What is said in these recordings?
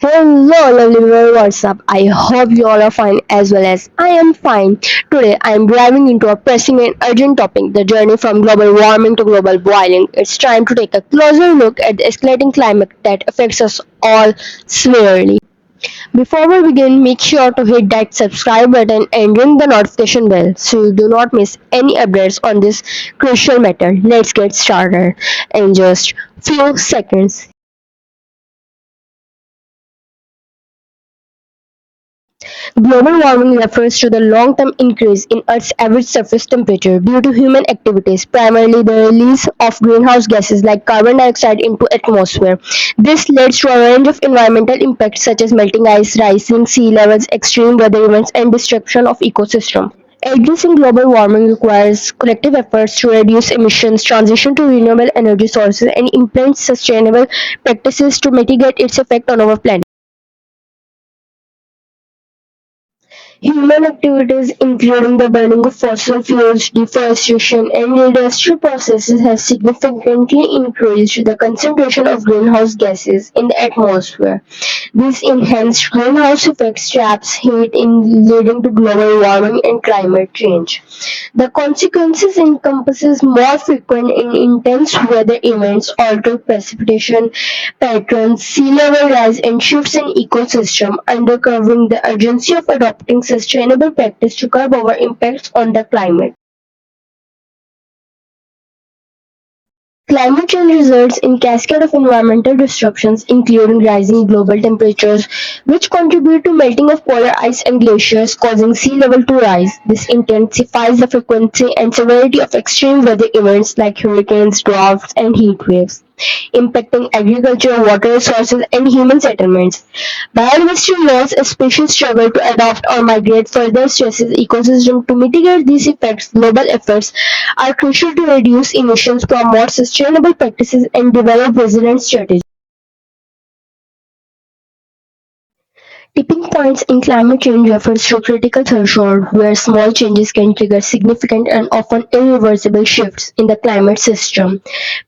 Hello, lovely viewer, what's up? I hope you all are fine as well as I am fine. Today, I am driving into a pressing and urgent topic the journey from global warming to global boiling. It's time to take a closer look at the escalating climate that affects us all severely. Before we begin, make sure to hit that subscribe button and ring the notification bell so you do not miss any updates on this crucial matter. Let's get started in just few seconds. Global warming refers to the long-term increase in Earth's average surface temperature due to human activities, primarily the release of greenhouse gases like carbon dioxide into atmosphere. This leads to a range of environmental impacts such as melting ice, rising sea levels, extreme weather events, and destruction of ecosystems. Addressing global warming requires collective efforts to reduce emissions, transition to renewable energy sources, and implement sustainable practices to mitigate its effect on our planet. Human activities including the burning of fossil fuels, deforestation, and industrial processes have significantly increased the concentration of greenhouse gases in the atmosphere. This enhanced greenhouse effects traps heat leading to global warming and climate change. The consequences encompasses more frequent and intense weather events, altered precipitation patterns, sea level rise, and shifts in ecosystem, underscoring the urgency of adopting sustainable practice to curb our impacts on the climate. Climate change results in cascade of environmental disruptions including rising global temperatures which contribute to melting of polar ice and glaciers causing sea level to rise. This intensifies the frequency and severity of extreme weather events like hurricanes, droughts and heat waves impacting agriculture, water resources, and human settlements. Biodiversity loss as species struggle to adapt or migrate further stresses ecosystem. To mitigate these effects, global efforts are crucial to reduce emissions, promote sustainable practices, and develop resilient strategies. Tipping points in climate change refers to critical threshold where small changes can trigger significant and often irreversible shifts in the climate system.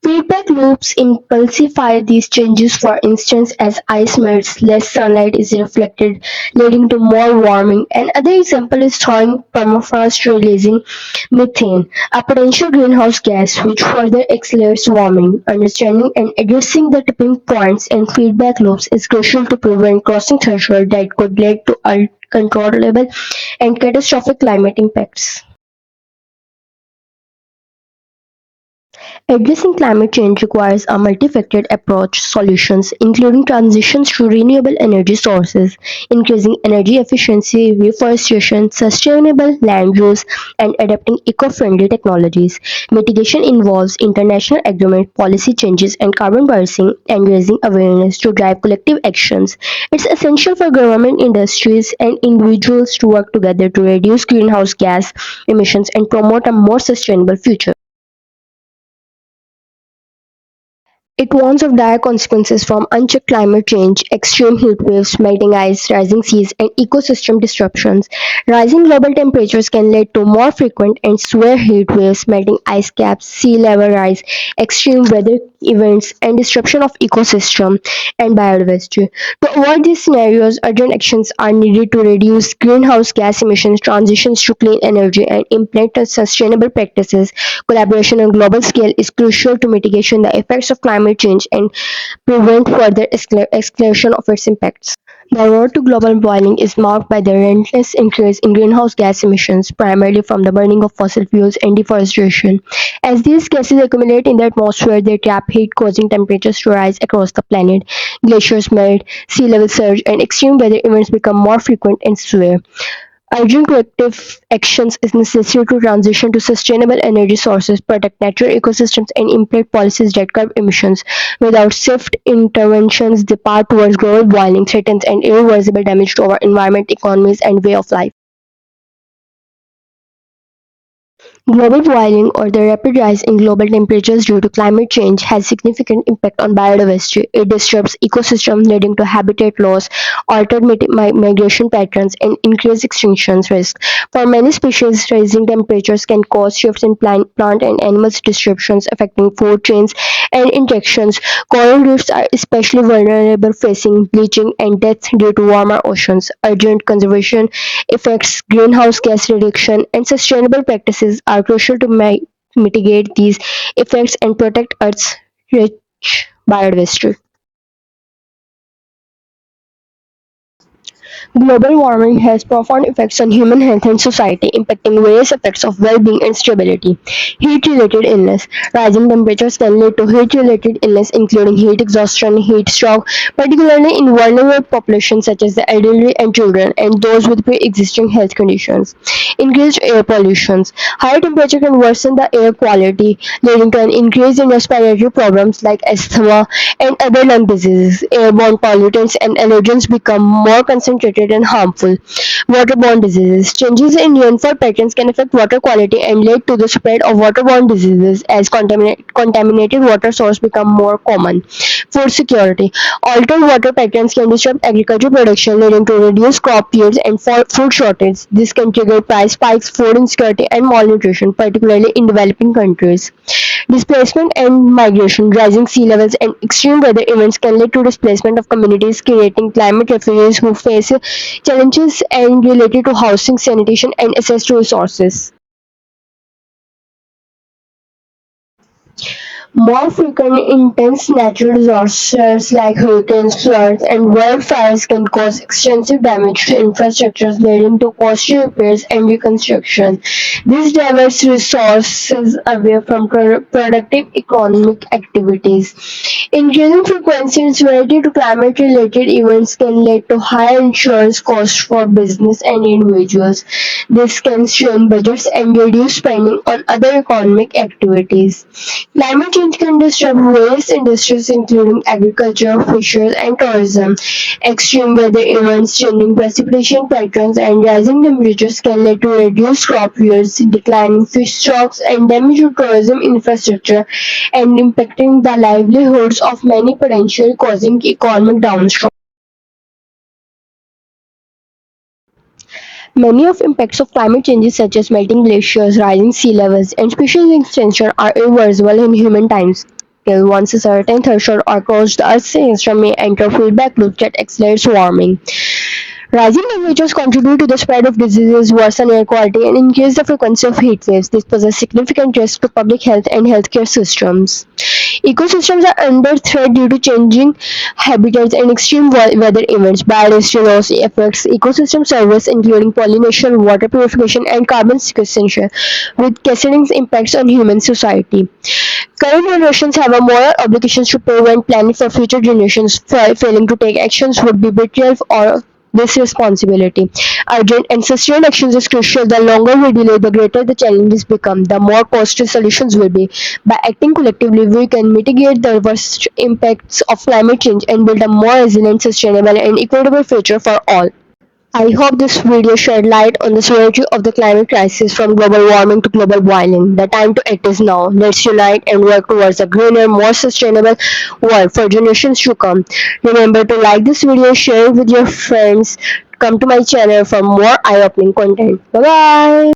Feedback loops impulsify these changes, for instance, as ice melts, less sunlight is reflected, leading to more warming. Another example is thawing permafrost releasing methane, a potential greenhouse gas which further accelerates warming. Understanding and addressing the tipping points and feedback loops is crucial to prevent crossing thresholds that could lead to uncontrollable and catastrophic climate impacts. Addressing climate change requires a multifaceted approach. Solutions including transitions to renewable energy sources, increasing energy efficiency, reforestation, sustainable land use, and adapting eco-friendly technologies. Mitigation involves international agreement, policy changes, and carbon pricing, and raising awareness to drive collective actions. It's essential for government, industries, and individuals to work together to reduce greenhouse gas emissions and promote a more sustainable future. It warns of dire consequences from unchecked climate change, extreme heat waves, melting ice, rising seas, and ecosystem disruptions. Rising global temperatures can lead to more frequent and severe heat waves, melting ice caps, sea level rise, extreme weather events, and disruption of ecosystem and biodiversity. To avoid these scenarios, urgent actions are needed to reduce greenhouse gas emissions, transitions to clean energy, and implement sustainable practices. Collaboration on global scale is crucial to mitigation the effects of climate change and prevent further escalation of its impacts. The road to global boiling is marked by the relentless increase in greenhouse gas emissions, primarily from the burning of fossil fuels and deforestation. As these gases accumulate in the atmosphere, they trap heat, causing temperatures to rise across the planet. Glaciers melt, sea level surge, and extreme weather events become more frequent and severe. Urgent corrective actions is necessary to transition to sustainable energy sources, protect natural ecosystems, and implement policies that curb emissions. Without swift interventions, the path towards global boiling threatens an irreversible damage to our environment, economies, and way of life. Global warming, or the rapid rise in global temperatures due to climate change, has significant impact on biodiversity. It disrupts ecosystems, leading to habitat loss, altered migration patterns, and increased extinction risk. For many species, rising temperatures can cause shifts in plant and animal disruptions affecting food chains and interactions. Coral reefs are especially vulnerable, facing bleaching and death due to warmer oceans. Urgent conservation effects, greenhouse gas reduction, and sustainable practices are crucial to mitigate these effects and protect Earth's rich biodiversity. Global warming has profound effects on human health and society, impacting various aspects of well-being and stability. Heat-related illness. Rising temperatures can lead to heat-related illness including heat exhaustion, heat stroke, particularly in vulnerable populations such as the elderly and children, and those with pre-existing health conditions. Increased air pollution. Higher temperature can worsen the air quality, leading to an increase in respiratory problems like asthma and other lung diseases. Airborne pollutants and allergens become more concentrated and harmful. Waterborne diseases. Changes in rainfall patterns can affect water quality and lead to the spread of waterborne diseases as contaminated water sources become more common. Food security. Altered water patterns can disrupt agricultural production, leading to reduced crop yields and food shortage. This can trigger price spikes, food insecurity, and malnutrition, particularly in developing countries. Displacement and migration. Rising sea levels and extreme weather events can lead to displacement of communities, creating climate refugees who face challenges and related to housing, sanitation, and access to resources. More frequent intense natural disasters like hurricanes, floods, and wildfires can cause extensive damage to infrastructures, leading to costly repairs and reconstruction. This diverts resources away from productive economic activities. Increasing frequency and severity to climate-related events can lead to higher insurance costs for business and individuals. This can strain budgets and reduce spending on other economic activities. Climate change can disrupt various industries including agriculture, fisheries, and tourism. Extreme weather events, changing precipitation patterns, and rising temperatures can lead to reduced crop yields, declining fish stocks, and damage to tourism infrastructure, and impacting the livelihoods of many, potentially causing economic downstroke. Many of impacts of climate changes such as melting glaciers, rising sea levels, and species extinction are irreversible in human times. Once a certain threshold are crossed, the Earth's system may enter feedback loop that accelerates warming. Rising temperatures contribute to the spread of diseases, worsen air quality, and increase the frequency of heat waves. This poses significant risk to public health and healthcare systems. Ecosystems are under threat due to changing habitats and extreme weather events. Biodiversity loss affects ecosystem services including pollination, water purification, and carbon sequestration, with cascading impacts on human society. Current generations have a moral obligation to prevent planning for future generations. Failing to take actions would be betrayal or this responsibility. Urgent and sustained actions is crucial. The longer we delay, the greater the challenges become, the more costly solutions will be. By acting collectively, we can mitigate the worst impacts of climate change and build a more resilient, sustainable, and equitable future for all. I hope this video shed light on the severity of the climate crisis from global warming to global boiling. The time to act is now. Let's unite and work towards a greener, more sustainable world for generations to come. Remember to like this video, share it with your friends, come to my channel for more eye-opening content. Bye bye!